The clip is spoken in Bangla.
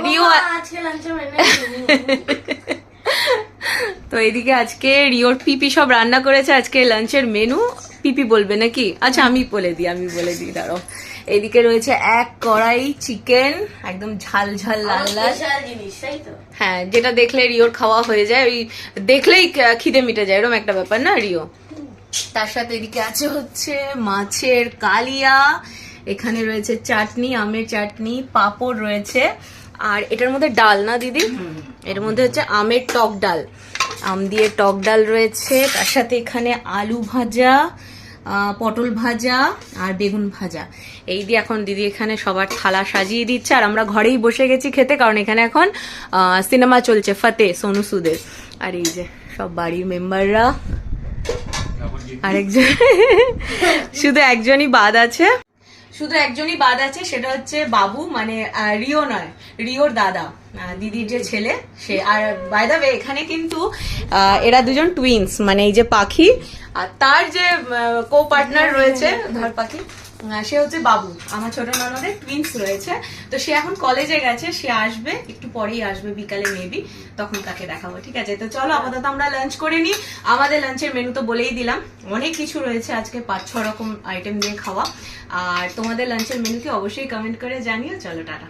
রিও আজকে লাঞ্চে তো এদিকে আজকে রিওর পিপি সব রান্না করেছে আজকে লাঞ্চের মেনু। পিপি বলবে নাকি? আচ্ছা আমি বলে দিই দাঁড়াও। এদিকে রয়েছে এক কড়াই চিকেন, একদম ঝাল ঝাল লাল লাল জিনিস, তাই তো? হ্যাঁ, যেটা দেখলে রিওর খাওয়া হয়ে যায়, ওই দেখলেই খিদে মিটে যায়, এরকম একটা ব্যাপার না রিও। তার সাথে এদিকে আছে হচ্ছে মাছের কালিয়া, এখানে রয়েছে চাটনি, আমের চাটনি, পাঁপড় রয়েছে, আর এটার মধ্যে ডাল না দিদি? এর মধ্যে হচ্ছে আমের টক ডাল, আম দিয়ে টক ডাল রয়েছে। তার সাথে এখানে আলু ভাজা, পটল ভাজা আর বেগুন ভাজা। এই দিয়ে এখন দিদি এখানে সবার থালা সাজিয়ে দিচ্ছে, আর আমরা ঘরেই বসে গেছি খেতে, কারণ এখানে এখন সিনেমা চলছে ফতে সোনু সুদের। আর এই যে সব বাড়ির মেম্বাররা, আরেকজন শুধু একজনই বাদ আছে, সেটা হচ্ছে বাবু, মানে রিও নয়, রিওর দাদা, দিদির যে ছেলে সে। আর বাই দ্য ওয়ে এখানে কিন্তু এরা দুজন টুইন্স, মানে এই যে পাখি আর তার যে কো পার্টনার রয়েছে ধর পাখি, সে হচ্ছে বাবু, আমার ছোট ননদের টুইন্স রয়েছে। তো সে এখন কলেজে গেছে, সে আসবে একটু পরেই আসবে, বিকালে মেবি, তখন তাকে দেখাবো। ঠিক আছে, তো চলো আপাতত আমরা লাঞ্চ করে নিই। আমাদের লাঞ্চের মেনু তো বলেই দিলাম, অনেক কিছু রয়েছে আজকে, 5-6 রকম আইটেম দিয়ে খাওয়া। আর তোমাদের লাঞ্চের মেনু কি অবশ্যই কমেন্ট করে জানিও। চলো টাটা।